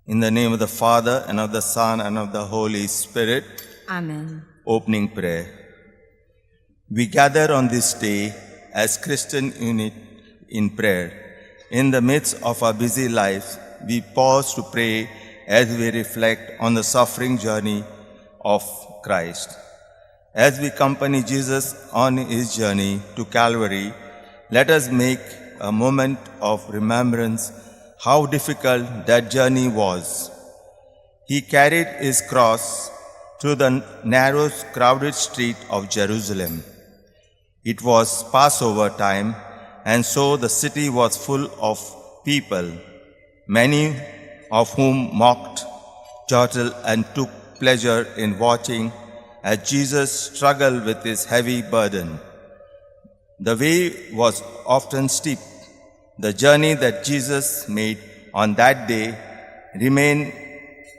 In the name of the Father, and of the Son, and of the Holy Spirit. Amen. Opening prayer. We gather on this day as Christian unit in prayer. In the midst of our busy lives, we pause to pray as we reflect on the suffering journey of Christ. As we accompany Jesus on his journey to Calvary, let us make a moment of remembrance how difficult that journey was. He carried his cross through the narrow, crowded street of Jerusalem. It was Passover time, and so the city was full of people, many of whom mocked, chortled, and took pleasure in watching as Jesus struggled with his heavy burden. The way was often steep. The journey that Jesus made on that day remained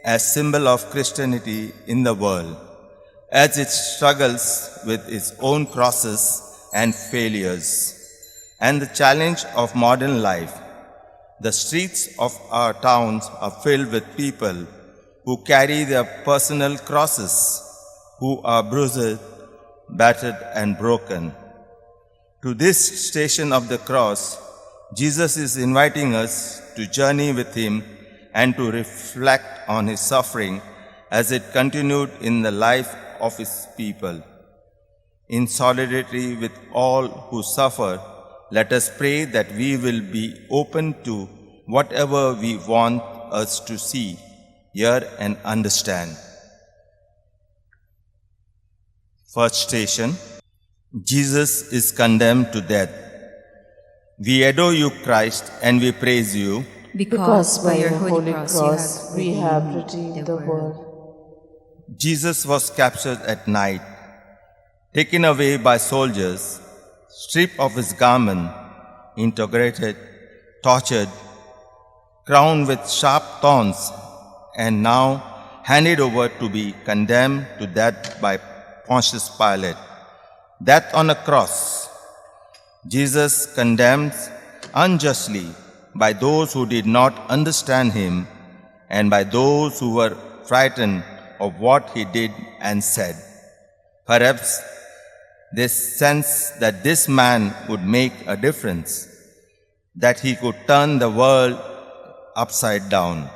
a symbol of Christianity in the world, as it struggles with its own crosses and failures, and the challenge of modern life. The streets of our towns are filled with people who carry their personal crosses, who are bruised, battered, and broken. To this station of the cross, Jesus is inviting us to journey with him and to reflect on his suffering as it continued in the life of his people. In solidarity with all who suffer, let us pray that we will be open to whatever we want us to see, hear, and understand. First station, Jesus is condemned to death. We adore you, Christ, and we praise you, Because by your holy cross we have redeemed the world. Jesus was captured at night, taken away by soldiers, stripped of his garment, interrogated, tortured, crowned with sharp thorns, and now handed over to be condemned to death by Pontius Pilate. Death on a cross. Jesus condemned unjustly by those who did not understand him and by those who were frightened of what he did and said. Perhaps this sense that this man would make a difference, that he could turn the world upside down.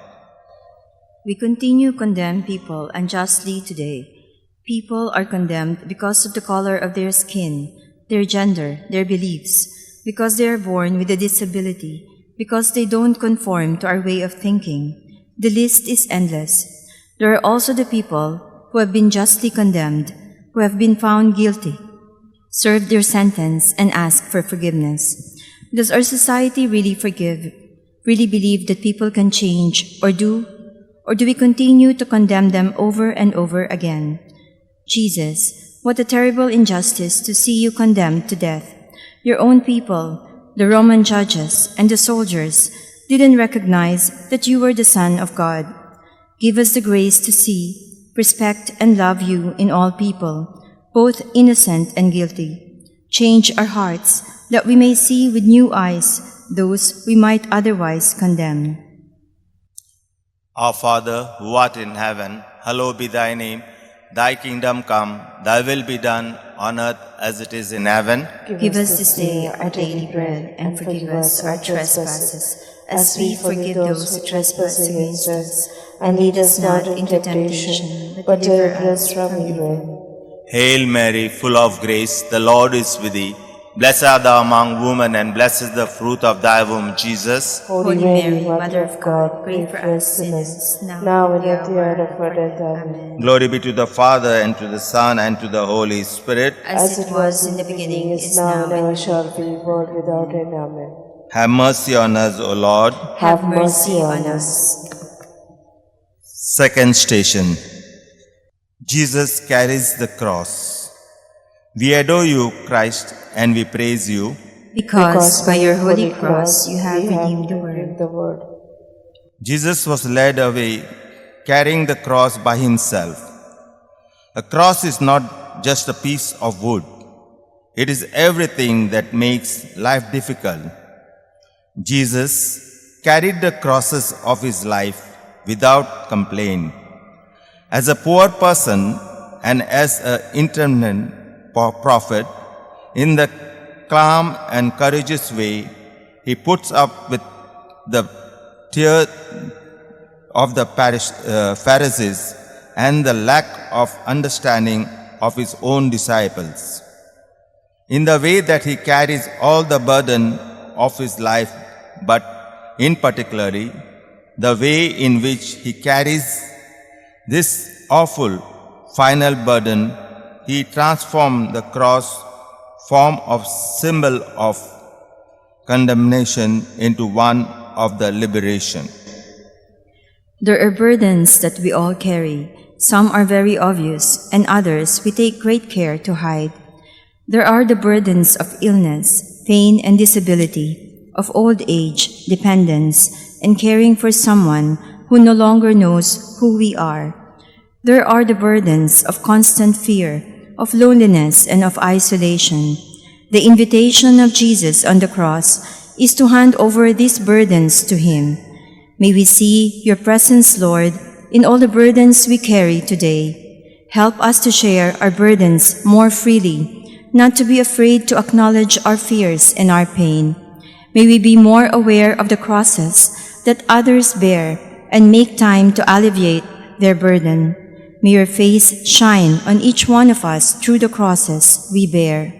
We continue to condemn people unjustly today. People are condemned because of the color of their skin, their gender, their beliefs, because they are born with a disability, because they don't conform to our way of thinking. The list is endless. There are also the people who have been justly condemned, who have been found guilty, served their sentence, and ask for forgiveness. Does our society really forgive, really believe that people can change, or do we continue to condemn them over and over again? Jesus, what a terrible injustice to see you condemned to death. Your own people, the Roman judges and the soldiers, didn't recognize that you were the Son of God. Give us the grace to see, respect, and love you in all people, both innocent and guilty. Change our hearts that we may see with new eyes those we might otherwise condemn. Our Father, who art in heaven, hallowed be thy name. Thy kingdom come, thy will be done on earth as it is in heaven. Give us this day our daily bread, and forgive us our trespasses, as we forgive those who trespass against us. And lead us not into temptation, but deliver us from evil. Hail Mary, full of grace, the Lord is with thee. Blessed art thou among women, and blessed is the fruit of thy womb, Jesus. Holy Mary, Mother of God, pray for us sinners, now and at the hour of our death. Amen. Glory be to the Father, and to the Son, and to the Holy Spirit. As it was in the beginning, is now, and ever shall be, world without end. Amen. Have mercy on us, O Lord. have mercy on us. Second station. Jesus carries the cross. We adore you, Christ, and we praise you, Because by your holy cross you have redeemed the world. Jesus was led away carrying the cross by himself. A cross is not just a piece of wood. It is everything that makes life difficult. Jesus carried the crosses of his life without complaint. As a poor person and as an intermittent prophet, in the calm and courageous way, he puts up with the tear of the Pharisees and the lack of understanding of his own disciples. In the way that he carries all the burden of his life, but in particularly the way in which he carries this awful final burden, he transformed the cross form of symbol of condemnation into one of the liberation. There are burdens that we all carry. Some are very obvious, and others we take great care to hide. There are the burdens of illness, pain and disability, of old age, dependence, and caring for someone who no longer knows who we are. There are the burdens of constant fear, of loneliness and of isolation. The invitation of Jesus on the cross is to hand over these burdens to Him. May we see your presence, Lord, in all the burdens we carry today. Help us to share our burdens more freely, not to be afraid to acknowledge our fears and our pain. May we be more aware of the crosses that others bear and make time to alleviate their burden. May your face shine on each one of us through the crosses we bear.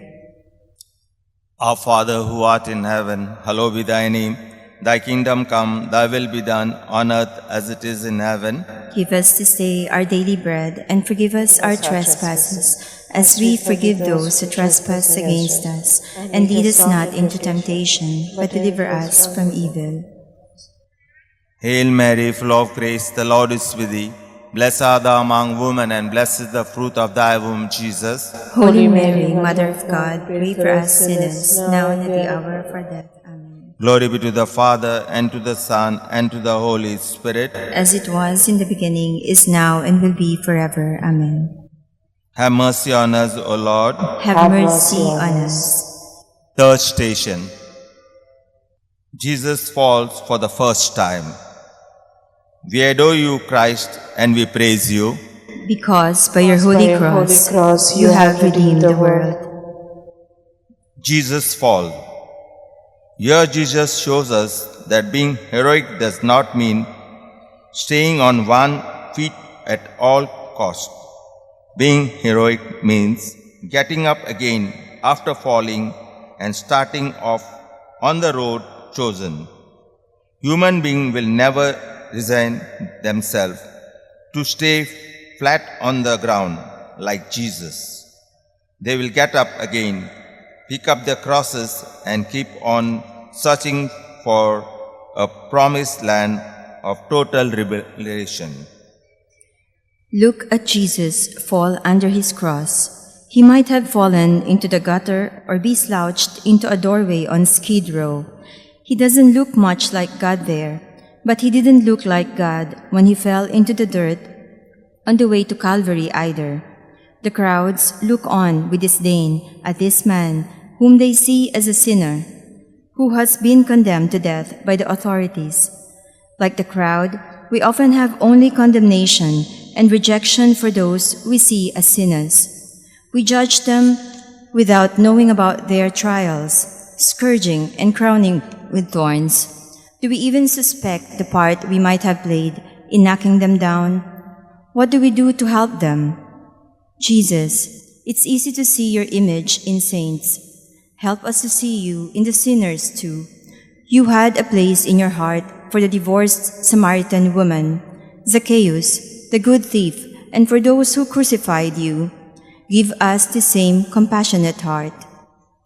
Our Father who art in heaven, hallowed be thy name. Thy kingdom come, thy will be done on earth as it is in heaven. Give us this day our daily bread, and forgive us our trespasses, as we forgive those who trespass against us. And lead us not into temptation, but deliver us from evil. Hail Mary, full of grace, the Lord is with thee. Blessed art thou among women, and blessed is the fruit of thy womb, Jesus. Holy Mary, Mother of God, pray for us sinners, now and at the hour of our death. Amen. Glory be to the Father, and to the Son, and to the Holy Spirit. As it was in the beginning, is now, and will be forever. Amen. Have mercy on us, O Lord. Have mercy on us. Third station. Jesus falls for the first time. We adore you, Christ, and we praise you. Because by your holy cross, you have redeemed the world. Jesus falls. Here Jesus shows us that being heroic does not mean staying on one feet at all cost. Being heroic means getting up again after falling and starting off on the road chosen. Human beings will never resign themselves to stay flat on the ground like Jesus. They will get up again, pick up their crosses, and keep on searching for a promised land of total liberation. Look at Jesus fall under his cross. He might have fallen into the gutter or be slouched into a doorway on Skid Row. He doesn't look much like God there, but he didn't look like God when he fell into the dirt on the way to Calvary either. The crowds look on with disdain at this man whom they see as a sinner, who has been condemned to death by the authorities. Like the crowd, we often have only condemnation and rejection for those we see as sinners. We judge them without knowing about their trials, scourging and crowning with thorns. Do we even suspect the part we might have played in knocking them down? What do we do to help them? Jesus, it's easy to see your image in saints. Help us to see you in the sinners too. You had a place in your heart for the divorced Samaritan woman, Zacchaeus, the good thief, and for those who crucified you. Give us the same compassionate heart.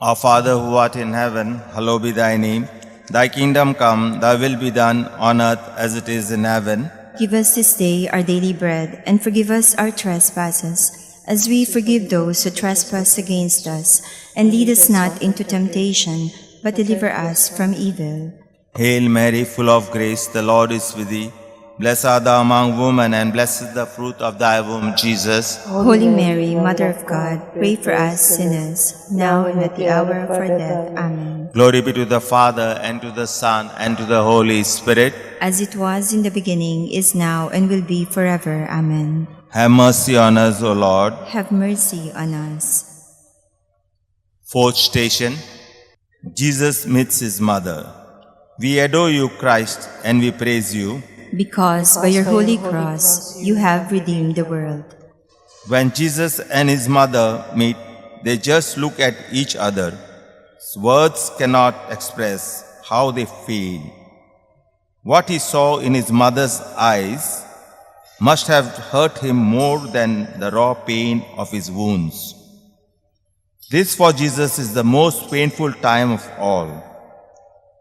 Our Father who art in heaven, hallowed be thy name. Thy kingdom come, thy will be done on earth as it is in heaven. Give us this day our daily bread, and forgive us our trespasses, as we forgive those who trespass against us. And lead us not into temptation, but deliver us from evil. Hail Mary, full of grace, the Lord is with thee. Blessed art thou among women, and blessed is the fruit of thy womb, Jesus. Holy Mary, Mother of God, pray for us sinners, now and at the hour of our death. Amen. Glory be to the Father, and to the Son, and to the Holy Spirit. As it was in the beginning, is now, and will be forever. Amen. Have mercy on us, O Lord. Have mercy on us. Fourth station, Jesus meets his mother. We adore you, Christ, and we praise you. Because by your holy cross, you have redeemed the world. When Jesus and his mother meet, they just look at each other. Words cannot express how they feel. What he saw in his mother's eyes must have hurt him more than the raw pain of his wounds. This for Jesus is the most painful time of all.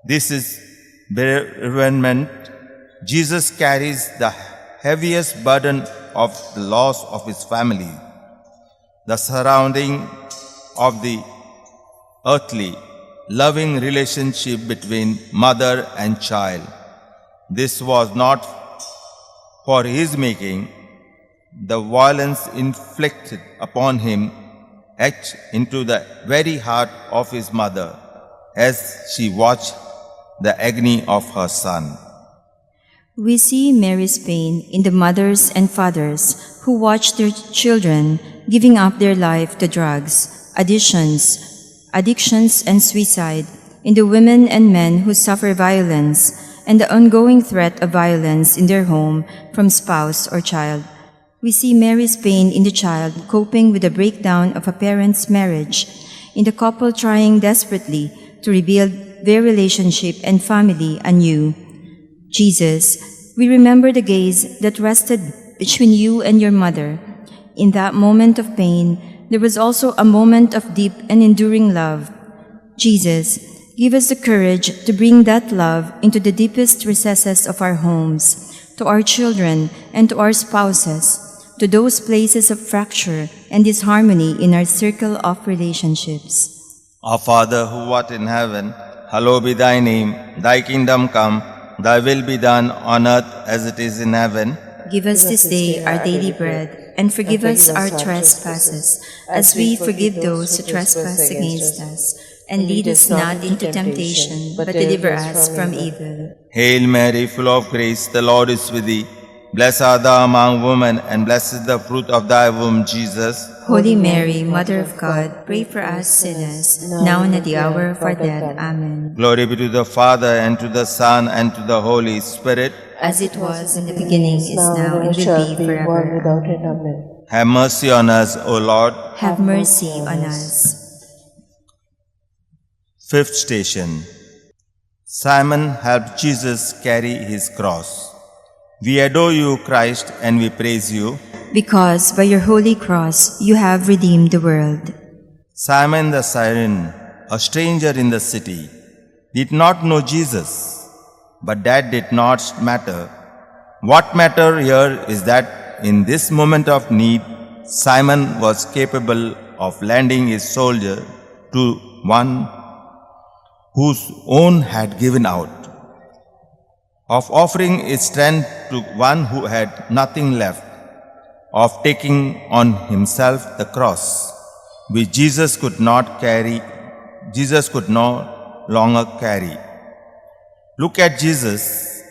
This is bereavement. Jesus carries the heaviest burden of the loss of his family, the surrounding of the earthly, loving relationship between mother and child. This was not for his making. The violence inflicted upon him etched into the very heart of his mother as she watched the agony of her son. We see Mary's pain in the mothers and fathers who watch their children giving up their life to drugs, addictions, and suicide, in the women and men who suffer violence and the ongoing threat of violence in their home from spouse or child. We see Mary's pain in the child coping with the breakdown of a parent's marriage, in the couple trying desperately to rebuild their relationship and family anew. Jesus, we remember the gaze that rested between you and your mother. In that moment of pain, there was also a moment of deep and enduring love. Jesus, give us the courage to bring that love into the deepest recesses of our homes, to our children and to our spouses, to those places of fracture and disharmony in our circle of relationships. Our Father, who art in heaven, hallowed be thy name. Thy kingdom come. Thy will be done on earth as it is in heaven. Give us this day our daily bread, and forgive us our trespasses, as we forgive those who trespass against us. And lead us not into temptation, but deliver us from evil. Hail Mary, full of grace, the Lord is with thee. Blessed art thou among women, and blessed is the fruit of thy womb, Jesus. Holy Mary, Mother of God, pray for us sinners, now and at the hour of our death. Amen. Glory be to the Father, and to the Son, and to the Holy Spirit. As it was in the beginning, is now, and will be forever. Without end. Amen. Have mercy on us, O Lord. Have mercy on us. Fifth station, Simon helped Jesus carry his cross. We adore you, Christ, and we praise you. Because by your holy cross you have redeemed the world. Simon the Cyrene, a stranger in the city, did not know Jesus, but that did not matter. What mattered here is that in this moment of need, Simon was capable of lending his soldier to one whose own had given out, of offering his strength to one who had nothing left, of taking on himself the cross, which Jesus could no longer carry. Look at Jesus,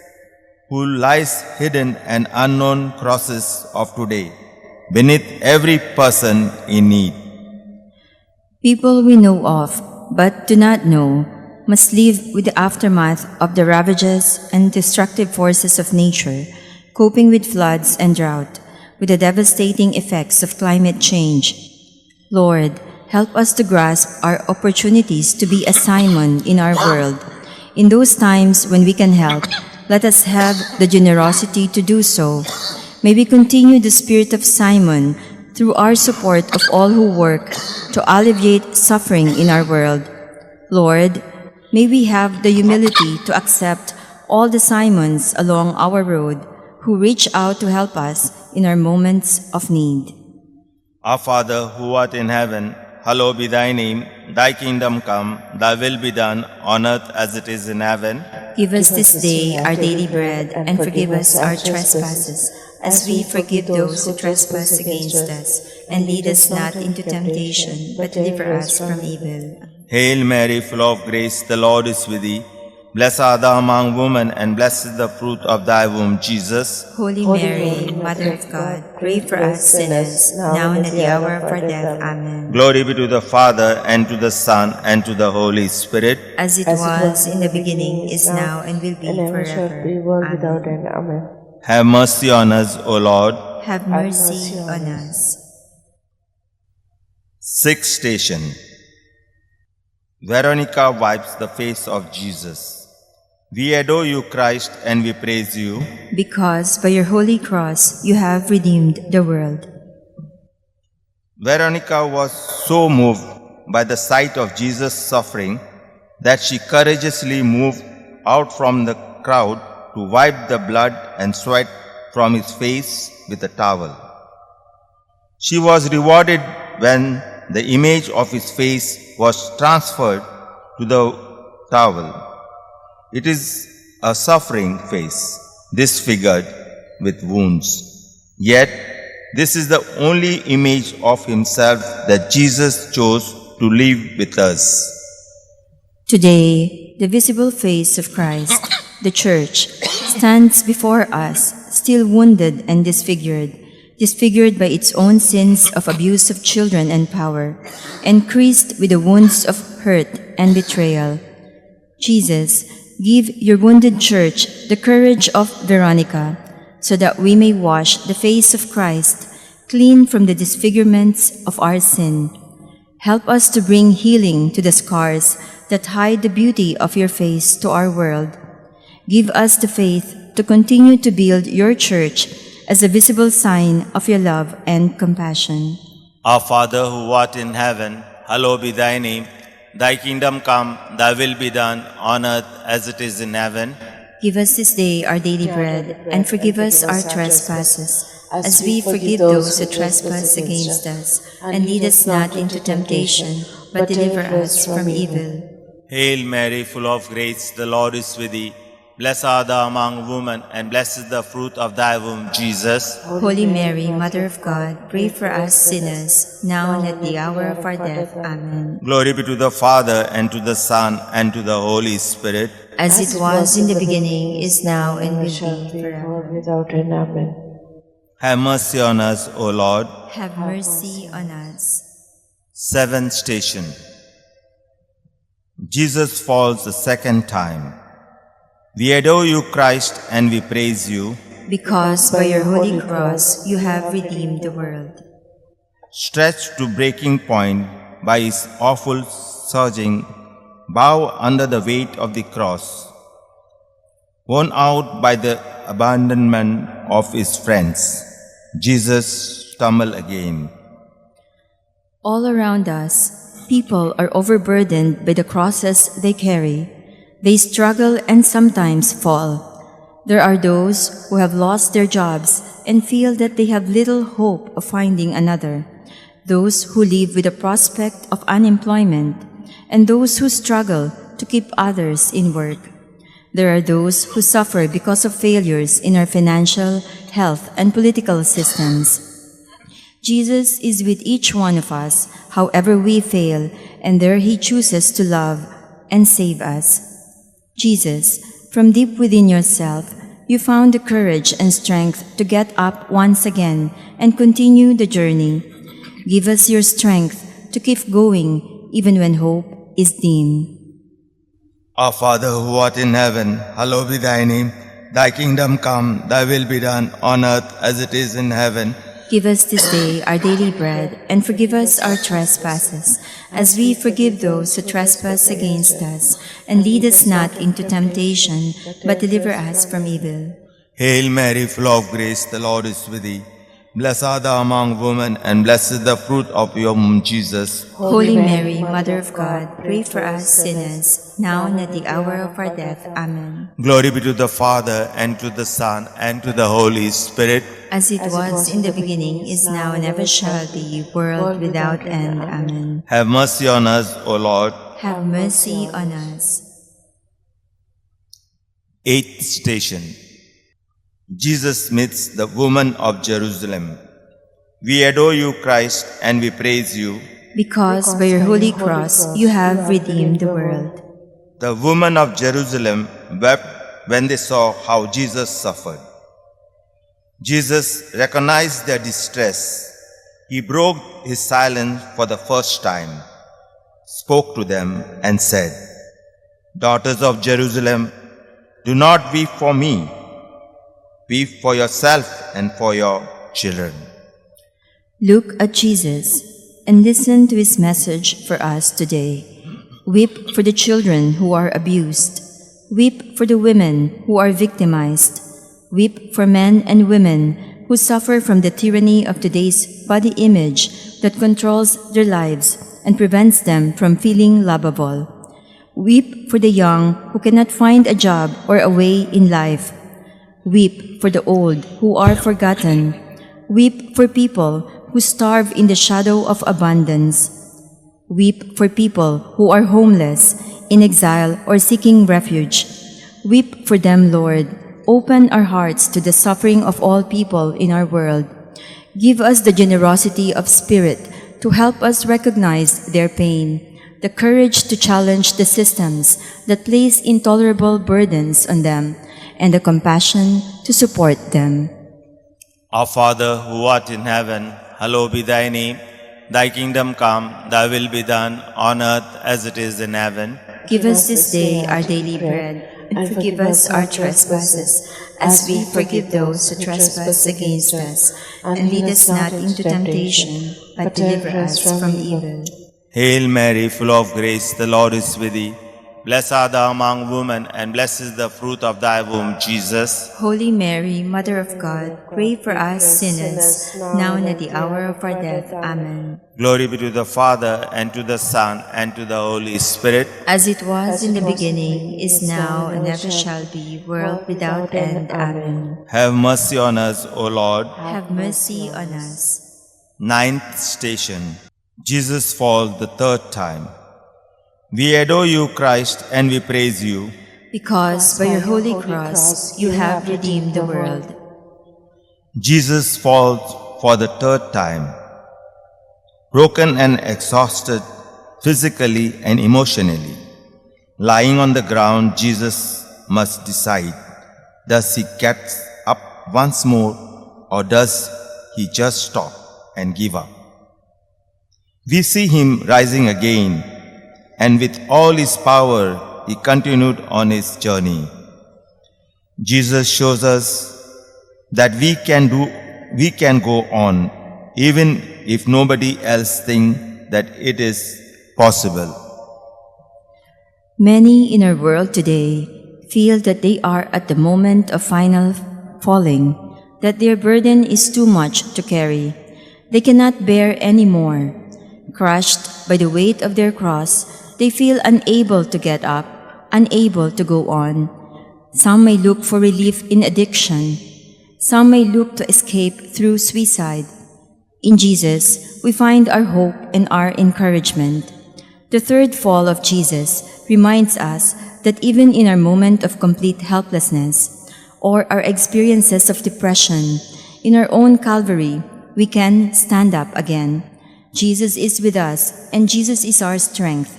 who lies hidden and unknown crosses of today, beneath every person in need. People we know of, but do not know, must live with the aftermath of the ravages and destructive forces of nature, coping with floods and drought, with the devastating effects of climate change. Lord, help us to grasp our opportunities to be a Simon in our world. In those times when we can help, let us have the generosity to do so. May we continue the spirit of Simon through our support of all who work to alleviate suffering in our world. Lord, may we have the humility to accept all the Simons along our road who reach out to help us in our moments of need. Our Father, who art in heaven, hallowed be thy name. Thy kingdom come, thy will be done on earth as it is in heaven. Give us this day our daily bread, and forgive us our trespasses, as we forgive those who trespass against us. And lead us not into temptation, but deliver us from evil. Hail Mary, full of grace, the Lord is with thee. Blessed art thou among women, and blessed is the fruit of thy womb, Jesus. Holy Mary, Mother of God, pray for us sinners, now and at the hour of our death. Amen. Glory be to the Father, and to the Son, and to the Holy Spirit. As it was in the beginning, is now, and will be forever. be world Amen. without end. Amen. Have mercy on us, O Lord. Have mercy on us. Sixth station. Veronica wipes the face of Jesus. We adore you, Christ, and we praise you. Because by your holy cross you have redeemed the world. Veronica was so moved by the sight of Jesus' suffering that she courageously moved out from the crowd to wipe the blood and sweat from his face with a towel. She was rewarded when the image of his face was transferred to the towel. It is a suffering face, disfigured with wounds. Yet, this is the only image of himself that Jesus chose to leave with us. Today, the visible face of Christ, the Church, stands before us, still wounded and disfigured by its own sins of abuse of children and power, and creased with the wounds of hurt and betrayal. Jesus, give your wounded Church the courage of Veronica, so that we may wash the face of Christ clean from the disfigurements of our sin. Help us to bring healing to the scars that hide the beauty of your face to our world. Give us the faith to continue to build your Church as a visible sign of your love and compassion. Our Father who art in heaven, hallowed be thy name. Thy kingdom come, thy will be done on earth as it is in heaven. Give us this day our daily bread, and forgive us our trespasses, as we forgive those who trespass against us. And lead us not into temptation, but deliver us from evil. Hail Mary, full of grace, the Lord is with thee. Blessed art thou among women, and blessed is the fruit of thy womb, Jesus. Holy Mary, Mother of God, pray for us sinners, now and at the hour of our death. Amen. Glory be to the Father, and to the Son, and to the Holy Spirit. As it was in the beginning, is now, and will shall be be forever. world without end. Amen. Have mercy on us, O Lord. Have mercy on us. Seventh station. Jesus falls the second time. We adore you, Christ, and we praise you. Because by your holy cross you have redeemed the world. Stretched to breaking point by his awful surging, bow under the weight of the cross. Worn out by the abandonment of his friends, Jesus stumbled again. All around us, people are overburdened by the crosses they carry. They struggle and sometimes fall. There are those who have lost their jobs and feel that they have little hope of finding another. Those who live with the prospect of unemployment, and those who struggle to keep others in work. There are those who suffer because of failures in our financial, health, and political systems. Jesus is with each one of us, however we fail, and there He chooses to love and save us. Jesus, from deep within yourself, you found the courage and strength to get up once again and continue the journey. Give us your strength to keep going even when hope is dim. Our Father who art in heaven, hallowed be thy name. Thy kingdom come, thy will be done on earth as it is in heaven. Give us this day our daily bread, and forgive us our trespasses, as we forgive those who trespass against us. And lead us not into temptation, but deliver us from evil. Hail Mary, full of grace, the Lord is with thee. Blessed art thou among women, and blessed is the fruit of your womb, Jesus. Holy Mary, Mother of God, pray for us sinners, now and at the hour of our death. Amen. Glory be to the Father, and to the Son, and to the Holy Spirit. As it was in the beginning, is now, and ever shall be, world without end. Amen. Have mercy on us, O Lord. Have mercy on us. Eighth station. Jesus meets the woman of Jerusalem. We adore you, Christ, and we praise you, Because by your holy cross you have redeemed the world. The women of Jerusalem wept when they saw how Jesus suffered. Jesus recognized their distress. He broke his silence for the first time, spoke to them, and said, "Daughters of Jerusalem, do not weep for me. Weep for yourself and for your children." Look at Jesus and listen to his message for us today. Weep for the children who are abused. Weep for the women who are victimized. Weep for men and women who suffer from the tyranny of today's body image that controls their lives and prevents them from feeling lovable. Weep for the young who cannot find a job or a way in life. Weep for the old who are forgotten. Weep for people who starve in the shadow of abundance. Weep for people who are homeless, in exile, or seeking refuge. Weep for them, Lord. Open our hearts to the suffering of all people in our world. Give us the generosity of spirit to help us recognize their pain, the courage to challenge the systems that place intolerable burdens on them, and the compassion to support them. Our Father, who art in heaven, hallowed be thy name. Thy kingdom come, thy will be done, on earth as it is in heaven. Give us this day our daily bread, and forgive us our trespasses, as we forgive those who trespass against us. And lead us not into temptation, but deliver us from evil. Hail Mary, full of grace, the Lord is with thee. Blessed art thou among women, and blessed is the fruit of thy womb, Jesus. Holy Mary, Mother of God, pray for us sinners, now and at the hour of our death. Amen. Glory be to the Father, and to the Son, and to the Holy Spirit. As it was in the beginning, is now, and ever shall be, world without end. Amen. Have mercy on us, O Lord. Have mercy on us. Ninth station. Jesus falls the third time. We adore you, Christ, and we praise you, Because by your holy cross you have redeemed the world. Jesus falls for the third time. Broken and exhausted physically and emotionally, lying on the ground, Jesus must decide, does he get up once more, or does he just stop and give up? We see him rising again, and with all his power, he continued on his journey. Jesus shows us that we can go on, even if nobody else thinks that it is possible. Many in our world today feel that they are at the moment of final falling, that their burden is too much to carry. They cannot bear any more. Crushed by the weight of their cross, they feel unable to get up, unable to go on. Some may look for relief in addiction. Some may look to escape through suicide. In Jesus, we find our hope and our encouragement. The third fall of Jesus reminds us that even in our moment of complete helplessness or our experiences of depression, in our own Calvary, we can stand up again. Jesus is with us, and Jesus is our strength.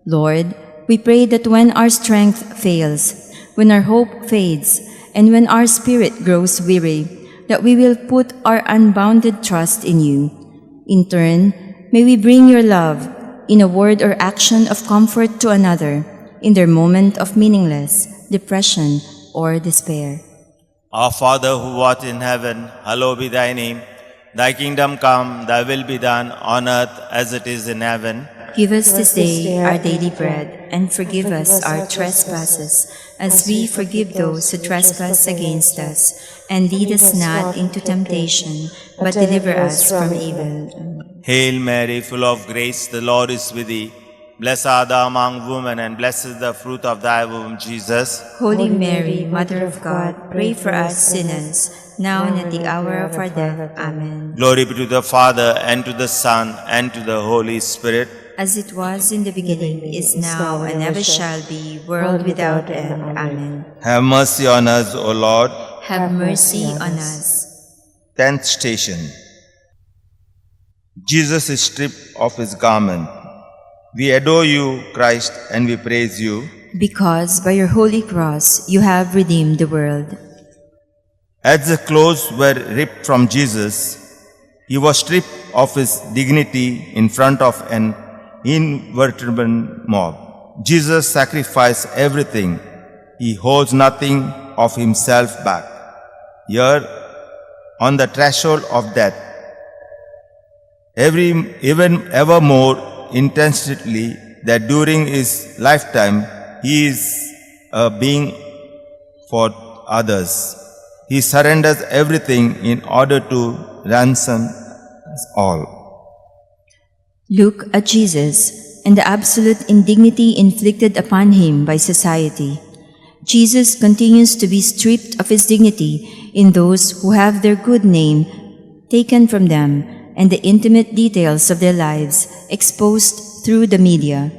Lord, we pray that when our strength fails, when our hope fades, and when our spirit grows weary, that we will put our unbounded trust in you. In turn, may we bring your love in a word or action of comfort to another in their moment of meaningless depression or despair. Our Father, who art in heaven, hallowed be thy name. Thy kingdom come, thy will be done, on earth as it is in heaven. Give us this day our daily bread, and forgive us our trespasses, as we forgive those who trespass against us. And lead us not into temptation, but deliver us from evil. Amen. Hail Mary, full of grace, the Lord is with thee. Blessed art thou among women, and blessed is the fruit of thy womb, Jesus. Holy Mary, Mother of God, pray for us sinners, now and at the hour of our death. Amen. Glory be to the Father, and to the Son, and to the Holy Spirit. As it was in the beginning, is now, and ever shall be, world without end. Amen. Have mercy on us, O Lord. Have mercy on us. 10th station. Jesus is stripped of his garment. We adore you, Christ, and we praise you. Because by your holy cross you have redeemed the world. As the clothes were ripped from Jesus, he was stripped of his dignity in front of an invertebrate mob. Jesus sacrificed everything. He holds nothing of himself back. Here, on the threshold of death, even ever more intensely, that during his lifetime he is a being for others. He surrenders everything in order to ransom us all. Look at Jesus and the absolute indignity inflicted upon him by society. Jesus continues to be stripped of his dignity in those who have their good name taken from them and the intimate details of their lives exposed through the media.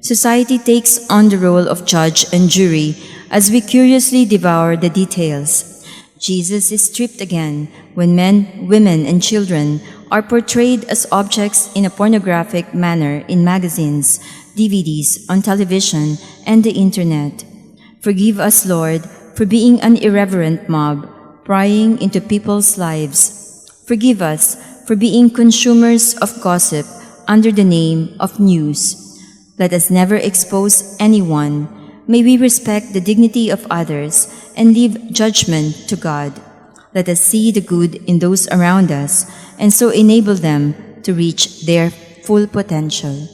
Society takes on the role of judge and jury as we curiously devour the details. Jesus is stripped again when men, women, and children are portrayed as objects in a pornographic manner in magazines, DVDs, on television, and the internet. Forgive us, Lord, for being an irreverent mob, prying into people's lives. Forgive us for being consumers of gossip under the name of news. Let us never expose anyone. May we respect the dignity of others and leave judgment to God. Let us see the good in those around us and so enable them to reach their full potential.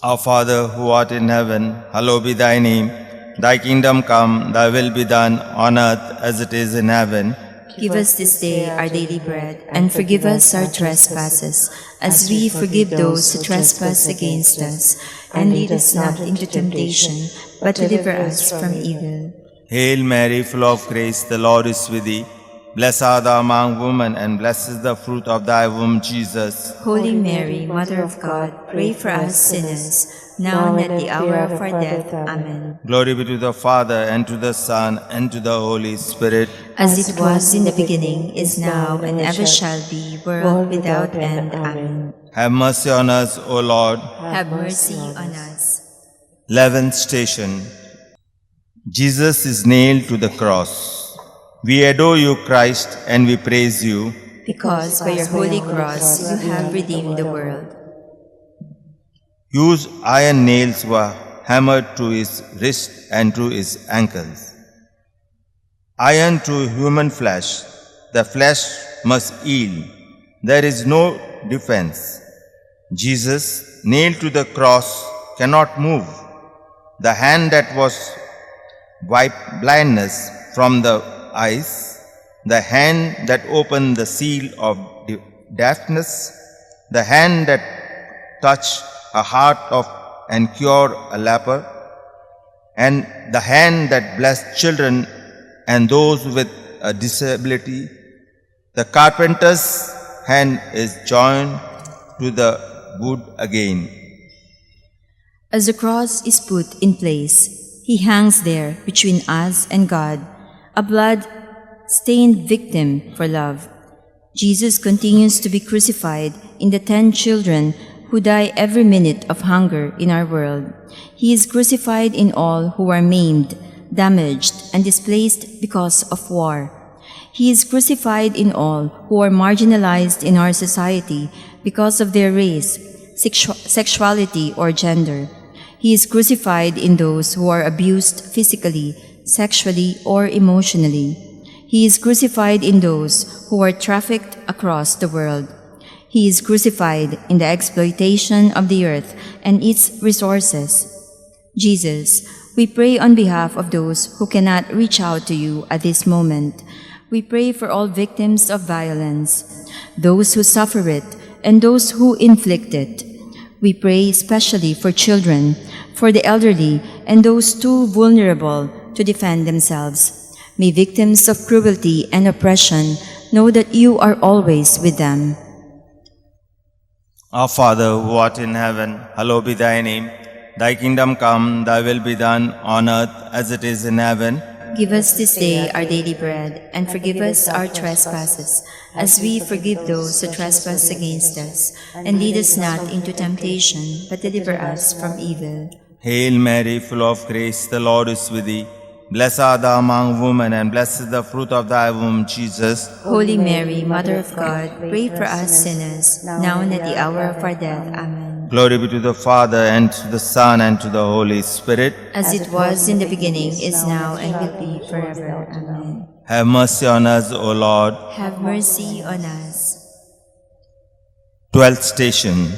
Our Father, who art in heaven, hallowed be thy name. Thy kingdom come, thy will be done on earth as it is in heaven. Give us this day our daily bread, and forgive us our trespasses, as we forgive those who trespass against us. And lead us not into temptation, but deliver us from evil. Hail Mary, full of grace, the Lord is with thee. Blessed art thou among women, and blessed is the fruit of thy womb, Jesus. Holy Mary, Mother of God, pray for us sinners, now and at the hour of our death. Amen. Glory be to the Father, and to the Son, and to the Holy Spirit. As it was in the beginning, is now, and ever shall be, world without end. Amen. Have mercy on us, O Lord. Have mercy on us. 11th station. Jesus is nailed to the cross. We adore you, Christ, and we praise you. Because by your holy cross you have redeemed the world. Huge iron nails were hammered to his wrist and to his ankles. Iron to human flesh, the flesh must yield. There is no defense. Jesus, nailed to the cross, cannot move. The hand that was wiped blindness from the eyes, the hand that opened the seal of deafness, the hand that touched a heart of and cured a leper, and the hand that blessed children and those with a disability. The carpenter's hand is joined to the wood again. As the cross is put in place, he hangs there between us and God, a blood-stained victim for love. Jesus continues to be crucified in the 10 children who die every minute of hunger in our world. He is crucified in all who are maimed, damaged, and displaced because of war. He is crucified in all who are marginalized in our society because of their race, sexuality, or gender. He is crucified in those who are abused physically, sexually, or emotionally. He is crucified in those who are trafficked across the world. He is crucified in the exploitation of the earth and its resources. Jesus, we pray on behalf of those who cannot reach out to you at this moment. We pray for all victims of violence, those who suffer it and those who inflict it. We pray especially for children, for the elderly, and those too vulnerable to defend themselves. May victims of cruelty and oppression know that you are always with them. Our Father, who art in heaven, hallowed be thy name. Thy kingdom come, thy will be done on earth as it is in heaven. Give us this day our daily bread, and forgive us our trespasses, as we forgive those who trespass against us. And lead us not into temptation, but deliver us from evil. Hail Mary, full of grace, the Lord is with thee. Blessed art thou among women, and blessed is the fruit of thy womb, Jesus. Holy Mary, Mother of God, pray for us sinners, now and at the hour of our death. Amen. Glory be to the Father, and to the Son, and to the Holy Spirit. As it was in the beginning, is now, and will be forever. Amen. Have mercy on us, O Lord. Have mercy on us. 12th station.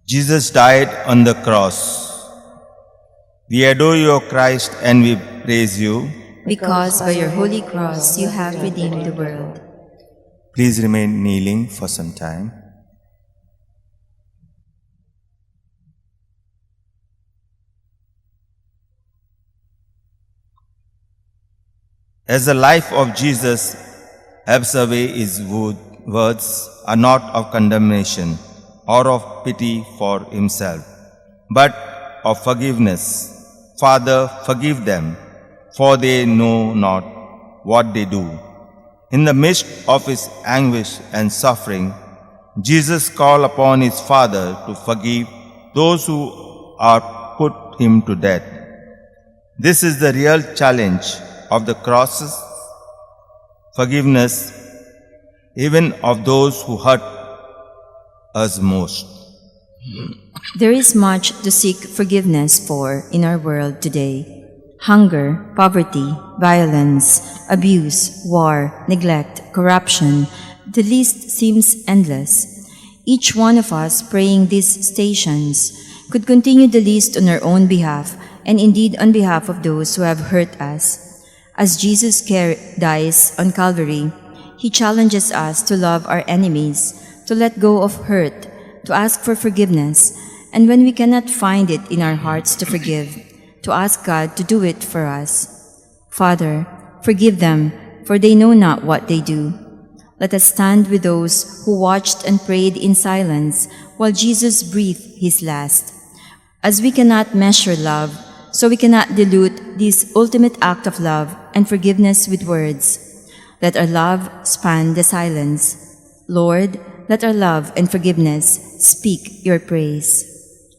Jesus died on the cross. We adore you, O Christ, and we praise you. Because by your holy cross you have redeemed the world. Please remain kneeling for some time. As the life of Jesus ebbs away, his words are not of condemnation or of pity for himself, but of forgiveness. Father, forgive them, for they know not what they do. In the midst of his anguish and suffering, Jesus called upon his Father to forgive those who are put him to death. This is the real challenge of the cross's forgiveness, even of those who hurt us most. There is much to seek forgiveness for in our world today. Hunger, poverty, violence, abuse, war, neglect, corruption. The list seems endless. Each one of us praying these stations could continue the list on our own behalf and indeed on behalf of those who have hurt us. As Jesus dies on Calvary, he challenges us to love our enemies, to let go of hurt, to ask for forgiveness, and when we cannot find it in our hearts to forgive, to ask God to do it for us. Father, forgive them, for they know not what they do. Let us stand with those who watched and prayed in silence while Jesus breathed his last. As we cannot measure love, so we cannot dilute this ultimate act of love and forgiveness with words. Let our love span the silence. Lord, let our love and forgiveness speak your praise.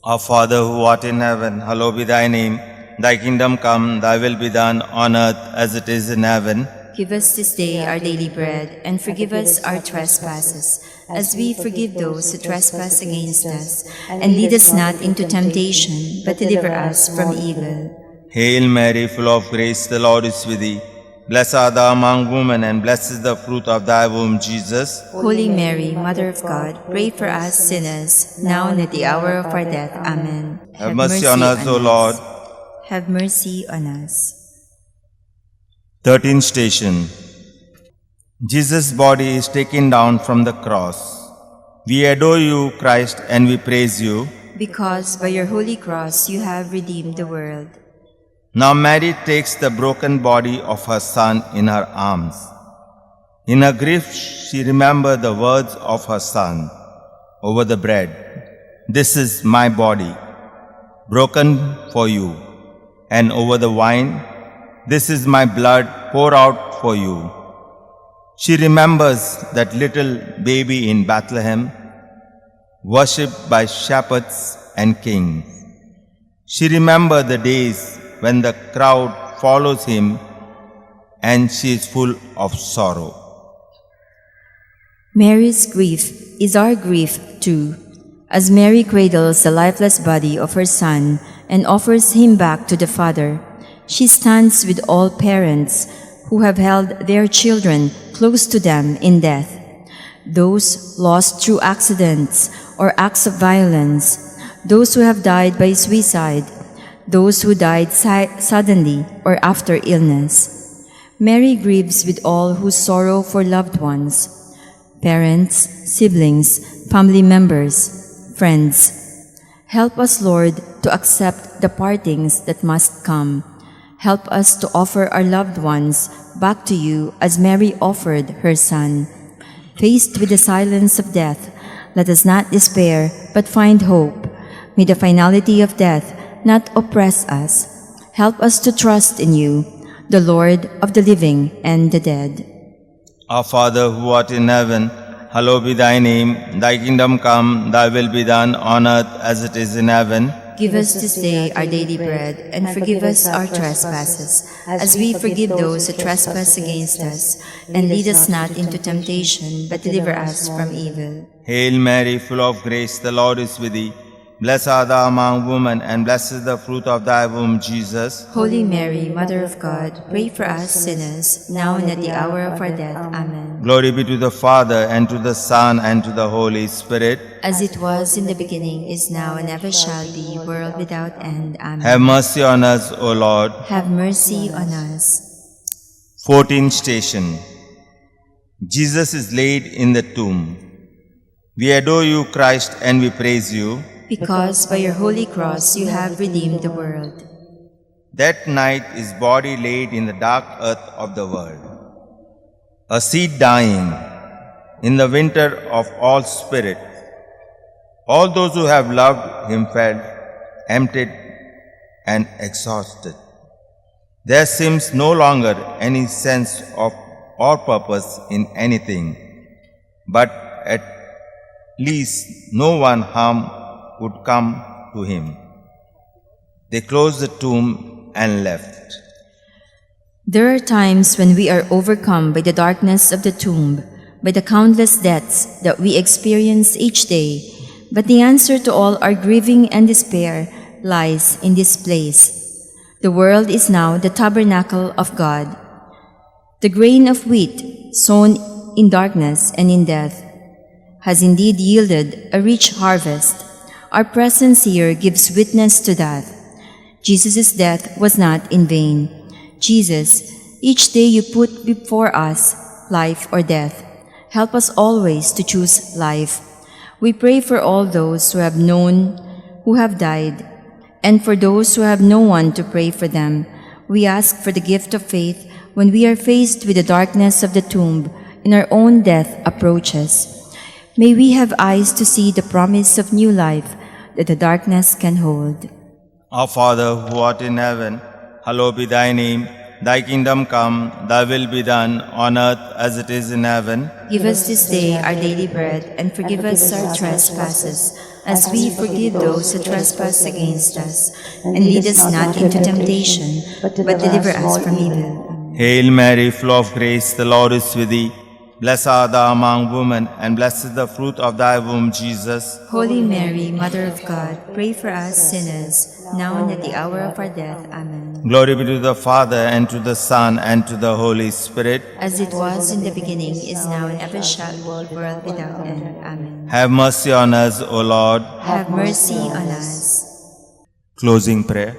Our Father, who art in heaven, hallowed be thy name. Thy kingdom come, thy will be done on earth as it is in heaven. Give us this day our daily bread, and forgive us our trespasses, as we forgive those who trespass against us. And lead us not into temptation, but deliver us from evil. Hail Mary, full of grace, the Lord is with thee. Blessed art thou among women, and blessed is the fruit of thy womb, Jesus. Holy Mary, Mother of God, pray for us sinners, now and at the hour of our death. Amen. Have mercy on us, O Lord. Have mercy on us. 13th station. Jesus' body is taken down from the cross. We adore you, Christ, and we praise you. Because by your holy cross you have redeemed the world. Now Mary takes the broken body of her Son in her arms. In her grief, she remembered the words of her Son over the bread. This is my body, broken for you. And over the wine, this is my blood poured out for you. She remembers that little baby in Bethlehem, worshipped by shepherds and kings. She remembers the days when the crowd follows him and she is full of sorrow. Mary's grief is our grief too, as Mary cradles the lifeless body of her Son and offers him back to the Father. She stands with all parents who have held their children close to them in death, those lost through accidents or acts of violence, those who have died by suicide, those who died suddenly or after illness. Mary grieves with all who sorrow for loved ones, parents, siblings, family members, friends. Help us, Lord, to accept the partings that must come. Help us to offer our loved ones back to you as Mary offered her son. Faced with the silence of death, let us not despair, but find hope. May the finality of death not oppress us. Help us to trust in you, the Lord of the living and the dead. Our Father who art in heaven, hallowed be thy name. Thy kingdom come, thy will be done on earth as it is in heaven. Give us this day our daily bread, and forgive us our trespasses, as we forgive those who trespass against us. And lead us not into temptation, but deliver us from evil. Hail Mary, full of grace, the Lord is with thee. Blessed art thou among women, and blessed is the fruit of thy womb, Jesus. Holy Mary, Mother of God, pray for us sinners, now and at the hour of our death. Amen. Glory be to the Father, and to the Son, and to the Holy Spirit. As it was in the beginning, is now, and ever shall be, world without end. Amen. Have mercy on us, O Lord. Have mercy on us. 14th station. Jesus is laid in the tomb. We adore you, Christ, and we praise you, because by your holy cross you have redeemed the world. That night his body laid in the dark earth of the world. A seed dying in the winter of all spirit. All those who have loved him felt emptied and exhausted. There seems no longer any sense of or purpose in anything, but at least no one harm would come to him. They closed the tomb and left. There are times when we are overcome by the darkness of the tomb, by the countless deaths that we experience each day, but the answer to all our grieving and despair lies in this place. The world is now the tabernacle of God. The grain of wheat sown in darkness and in death has indeed yielded a rich harvest. Our presence here gives witness to that. Jesus' death was not in vain. Jesus, each day you put before us life or death. Help us always to choose life. We pray for all those who have known, who have died, and for those who have no one to pray for them. We ask for the gift of faith when we are faced with the darkness of the tomb and our own death approaches. May we have eyes to see the promise of new life that the darkness can hold. Our Father who art in heaven, hallowed be thy name. Thy kingdom come, thy will be done on earth as it is in heaven. Give us this day our daily bread, and forgive us our trespasses, as we forgive those who trespass against us. And lead us not into temptation, but deliver us from evil. Hail Mary, full of grace, the Lord is with thee. Blessed art thou among women, and blessed is the fruit of thy womb, Jesus. Holy Mary, Mother of God, pray for us sinners, now and at the hour of our death. Amen. Glory be to the Father, and to the Son, and to the Holy Spirit. As it was in the beginning, is now, and ever shall be, world without end. Amen. Have mercy on us, O Lord. Have mercy on us. Closing prayer.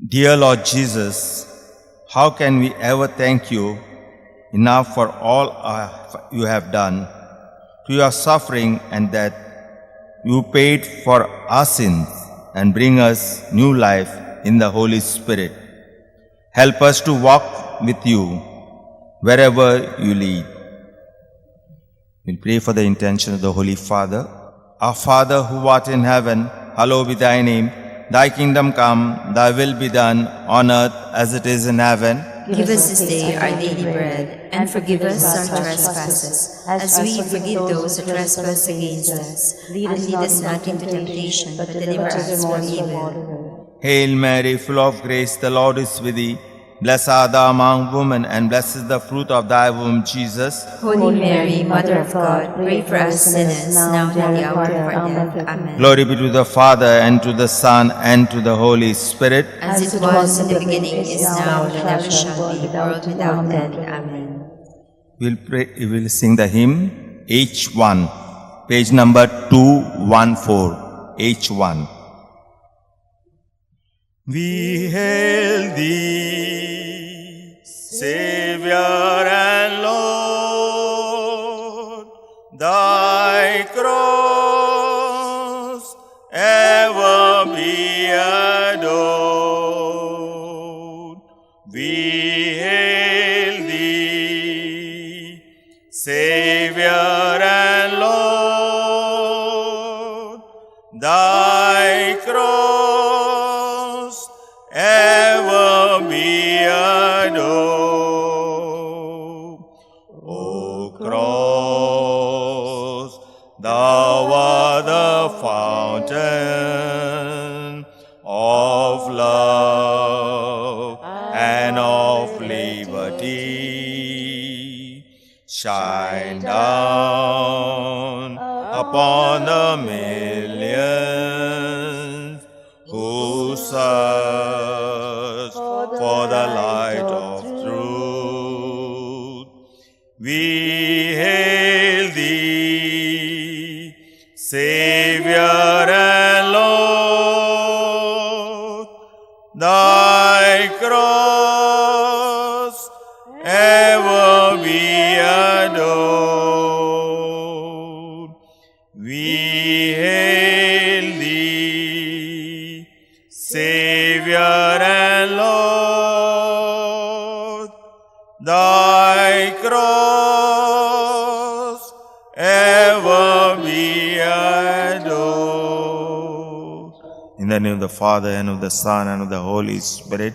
Dear Lord Jesus, how can we ever thank you enough for all you have done? To your suffering and death, you paid for our sins and bring us new life in the Holy Spirit. Help us to walk with you wherever you lead. We'll pray for the intention of the Holy Father. Our Father who art in heaven, hallowed be thy name. Thy kingdom come, thy will be done on earth as it is in heaven. Give us this day our daily bread, and forgive us our trespasses, as we forgive those who trespass against us. And lead us not into temptation, but deliver us from evil. Hail Mary, full of grace, the Lord is with thee. Blessed art thou among women, and blessed is the fruit of thy womb, Jesus. Holy Mary, Mother of God, pray for us sinners, now and at the hour of our death. Amen. Glory be to the Father, and to the Son, and to the Holy Spirit. As it was in the beginning, is now, and ever shall be, world without end. Amen. We'll sing the hymn H1, page number 214, H1. We hail thee, Savior and Lord, thy cross ever be adored. We hail thee, Savior and Lord, thy cross ever be adored. O cross, thou art the fountain of love and of liberty. Shine down upon the millions who search for the light of truth. We hail thee, Savior and Lord, thy cross ever be adored. We hail thee, Savior and Lord, thy cross ever be adored. In the name of the Father, and of the Son, and of the Holy Spirit.